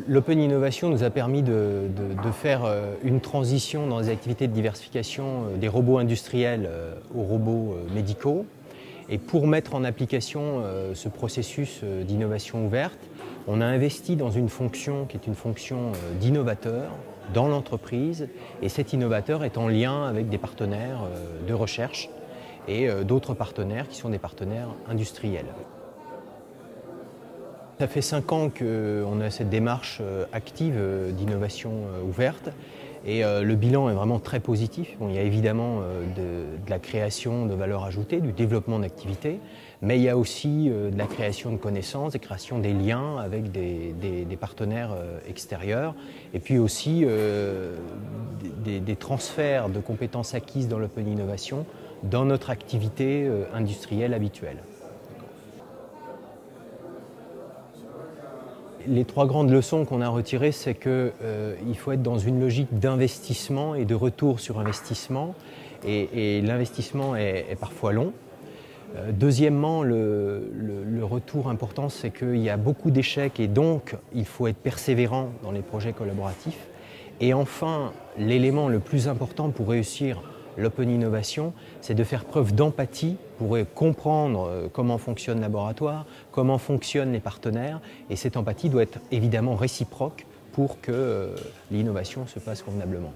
L'Open Innovation nous a permis de faire une transition dans les activités de diversification des robots industriels aux robots médicaux. Et pour mettre en application ce processus d'innovation ouverte, on a investi dans une fonction qui est une fonction d'innovateur dans l'entreprise. Et cet innovateur est en lien avec des partenaires de recherche et d'autres partenaires qui sont des partenaires industriels. Ça fait 5 ans qu'on a cette démarche active d'innovation ouverte et le bilan est vraiment très positif. Bon, il y a évidemment de la création de valeur ajoutée, du développement d'activités, mais il y a aussi de la création de connaissances, la création des liens avec des partenaires extérieurs et puis aussi des transferts de compétences acquises dans l'Open Innovation dans notre activité industrielle habituelle. Les 3 grandes leçons qu'on a retirées, c'est qu'il faut être dans une logique d'investissement et de retour sur investissement. Et l'investissement est parfois long. Deuxièmement, le retour important, c'est qu'il y a beaucoup d'échecs et donc il faut être persévérant dans les projets collaboratifs. Et enfin, l'élément le plus important pour réussir l'Open Innovation, c'est de faire preuve d'empathie pour comprendre comment fonctionne le laboratoire, comment fonctionnent les partenaires. Et cette empathie doit être évidemment réciproque pour que l'innovation se passe convenablement.